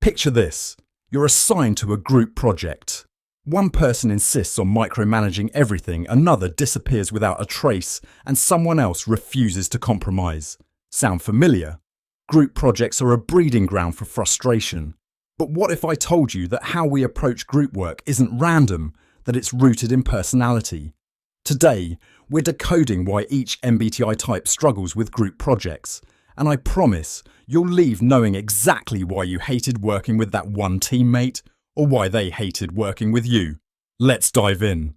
Picture this. You're assigned to a group project. One person insists on micromanaging everything, another disappears without a trace, and someone else refuses to compromise. Sound familiar? Group projects are a breeding ground for frustration. But what if I told you that how we approach group work isn't random, that it's rooted in personality? Today, we're decoding why each MBTI type struggles with group projects, and I promise you'll leave knowing exactly why you hated working with that one teammate or why they hated working with you. Let's dive in.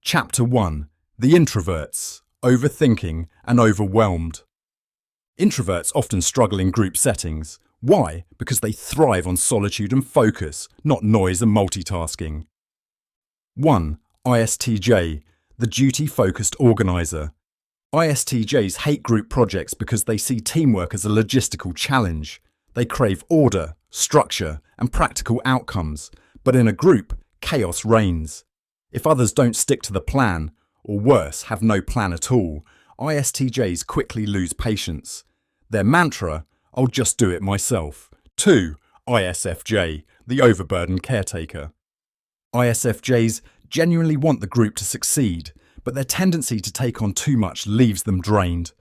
Chapter 1. The Introverts, Overthinking and Overwhelmed. Introverts often struggle in group settings. Why? Because they thrive on solitude and focus, not noise and multitasking. 1. ISTJ, the duty-focused organizer. ISTJs hate group projects because they see teamwork as a logistical challenge. They crave order, structure, and practical outcomes, but in a group, chaos reigns. If others don't stick to the plan, or worse, have no plan at all, ISTJs quickly lose patience. Their mantra, "I'll just do it myself." 2. ISFJ, the overburdened caretaker. ISFJs genuinely want the group to succeed, but their tendency to take on too much leaves them drained.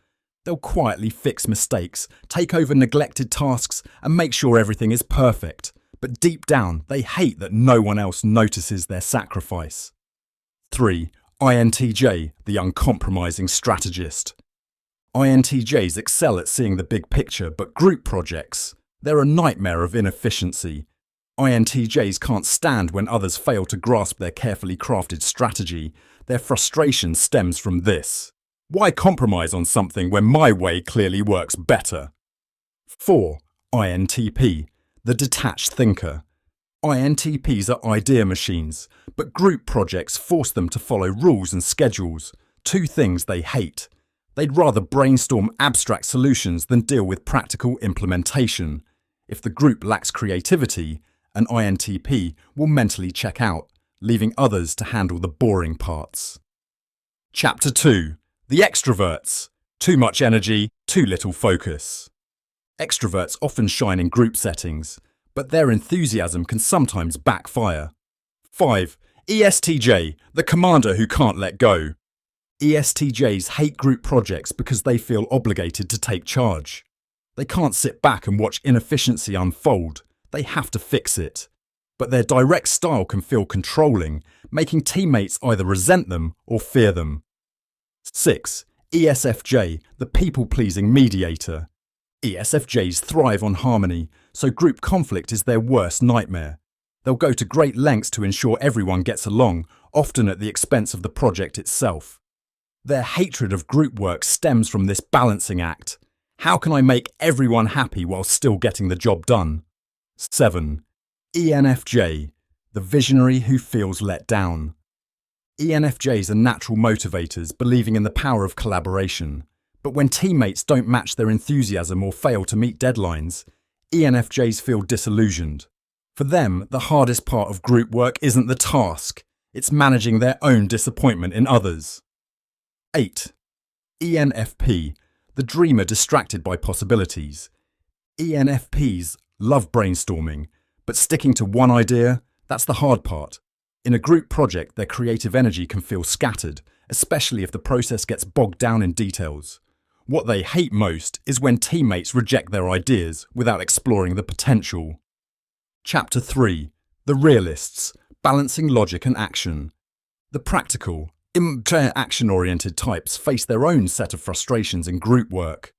They'll quietly fix mistakes, take over neglected tasks, and make sure everything is perfect. But deep down, they hate that no one else notices their sacrifice. 3. INTJ, the uncompromising strategist. INTJs excel at seeing the big picture, but group projects, they're a nightmare of inefficiency. INTJs can't stand when others fail to grasp their carefully crafted strategy. Their frustration stems from this. Why compromise on something when my way clearly works better? 4. INTP, the detached thinker. INTPs are idea machines, but group projects force them to follow rules and schedules, two things they hate. They'd rather brainstorm abstract solutions than deal with practical implementation. If the group lacks creativity, an INTP will mentally check out, leaving others to handle the boring parts. Chapter 2. The Extroverts, too much energy, too little focus. Extroverts often shine in group settings, but their enthusiasm can sometimes backfire. 5. ESTJ, the commander who can't let go. ESTJs hate group projects because they feel obligated to take charge. They can't sit back and watch inefficiency unfold. They have to fix it. But their direct style can feel controlling, making teammates either resent them or fear them. 6. ESFJ, the people-pleasing mediator. ESFJs thrive on harmony, so group conflict is their worst nightmare. They'll go to great lengths to ensure everyone gets along, often at the expense of the project itself. Their hatred of group work stems from this balancing act. How can I make everyone happy while still getting the job done? 7. ENFJ, the visionary who feels let down. ENFJs are natural motivators, believing in the power of collaboration. But when teammates don't match their enthusiasm or fail to meet deadlines, ENFJs feel disillusioned. For them, the hardest part of group work isn't the task, it's managing their own disappointment in others. 8. ENFP, the dreamer distracted by possibilities. ENFPs love brainstorming, but sticking to one idea, that's the hard part. In a group project, their creative energy can feel scattered, especially if the process gets bogged down in details. What they hate most is when teammates reject their ideas without exploring the potential. Chapter 3. The Realists, Balancing Logic and Action. The practical, action-oriented types face their own set of frustrations in group work.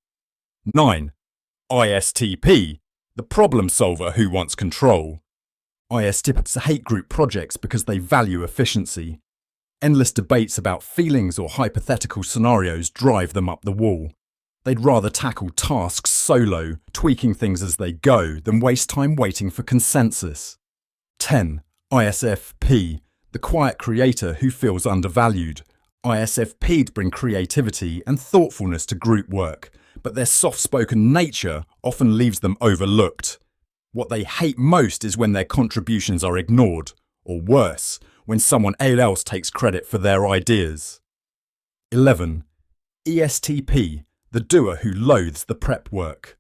9. ISTP, the problem solver who wants control. ISTPs hate group projects because they value efficiency. Endless debates about feelings or hypothetical scenarios drive them up the wall. They'd rather tackle tasks solo, tweaking things as they go, than waste time waiting for consensus. 10. ISFP, the quiet creator who feels undervalued. ISFP'd bring creativity and thoughtfulness to group work, but their soft-spoken nature often leaves them overlooked. What they hate most is when their contributions are ignored, or worse, when someone else takes credit for their ideas. 11. ESTP, the doer who loathes the prep work.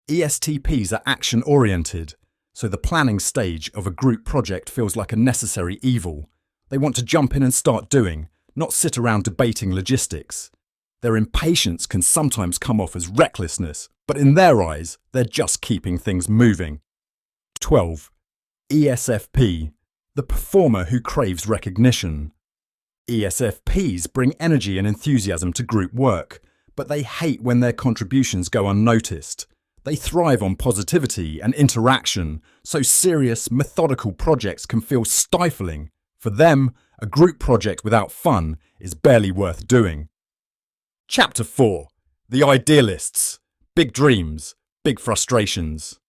ESTPs are action-oriented. So the planning stage of a group project feels like a necessary evil. They want to jump in and start doing, not sit around debating logistics. Their impatience can sometimes come off as recklessness, but in their eyes, they're just keeping things moving. 12. ESFP, the performer who craves recognition. ESFPs bring energy and enthusiasm to group work, but they hate when their contributions go unnoticed. They thrive on positivity and interaction, so serious, methodical projects can feel stifling. For them, a group project without fun is barely worth doing. Chapter 4. The Idealists. Big dreams, big frustrations.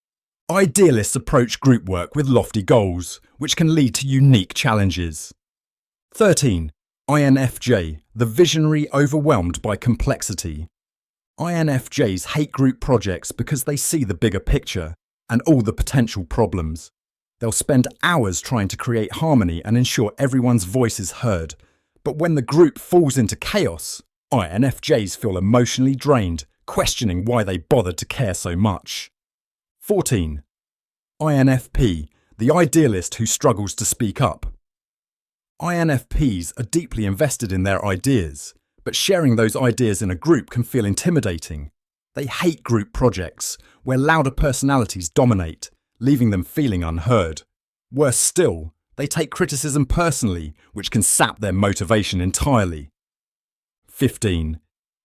Idealists approach group work with lofty goals, which can lead to unique challenges. 13. INFJ, the visionary overwhelmed by complexity. INFJs hate group projects because they see the bigger picture and all the potential problems. They'll spend hours trying to create harmony and ensure everyone's voice is heard. But when the group falls into chaos, INFJs feel emotionally drained, questioning why they bothered to care so much. 14. INFP, the idealist who struggles to speak up. INFPs are deeply invested in their ideas, but sharing those ideas in a group can feel intimidating. They hate group projects where louder personalities dominate, leaving them feeling unheard. Worse still, they take criticism personally, which can sap their motivation entirely. 15.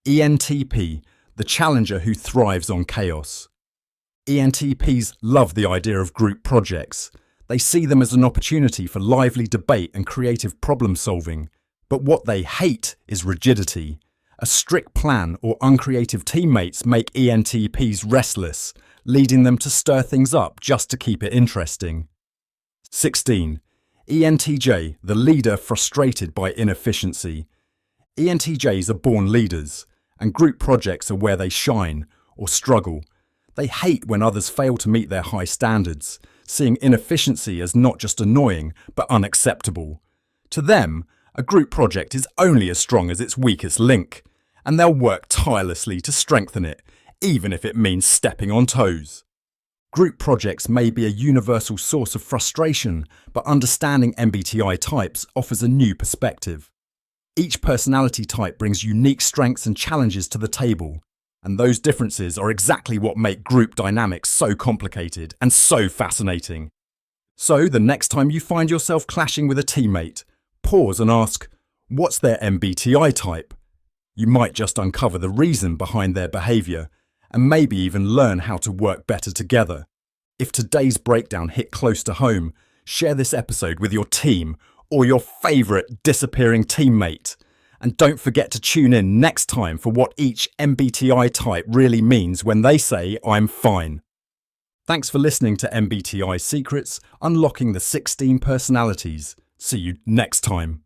ENTP, the challenger who thrives on chaos. ENTPs love the idea of group projects. They see them as an opportunity for lively debate and creative problem solving. But what they hate is rigidity. A strict plan or uncreative teammates make ENTPs restless, leading them to stir things up just to keep it interesting. 16. ENTJ, the leader frustrated by inefficiency. ENTJs are born leaders, and group projects are where they shine or struggle. They hate when others fail to meet their high standards, seeing inefficiency as not just annoying, but unacceptable. To them, a group project is only as strong as its weakest link, and they'll work tirelessly to strengthen it, even if it means stepping on toes. Group projects may be a universal source of frustration, but understanding MBTI types offers a new perspective. Each personality type brings unique strengths and challenges to the table, and those differences are exactly what make group dynamics so complicated and so fascinating. So the next time you find yourself clashing with a teammate, pause and ask, what's their MBTI type? You might just uncover the reason behind their behaviour, and maybe even learn how to work better together. If today's breakdown hit close to home, share this episode with your team or your favourite disappearing teammate. And don't forget to tune in next time for what each MBTI type really means when they say, I'm fine. Thanks for listening to MBTI Secrets, Unlocking the 16 Personalities. See you next time.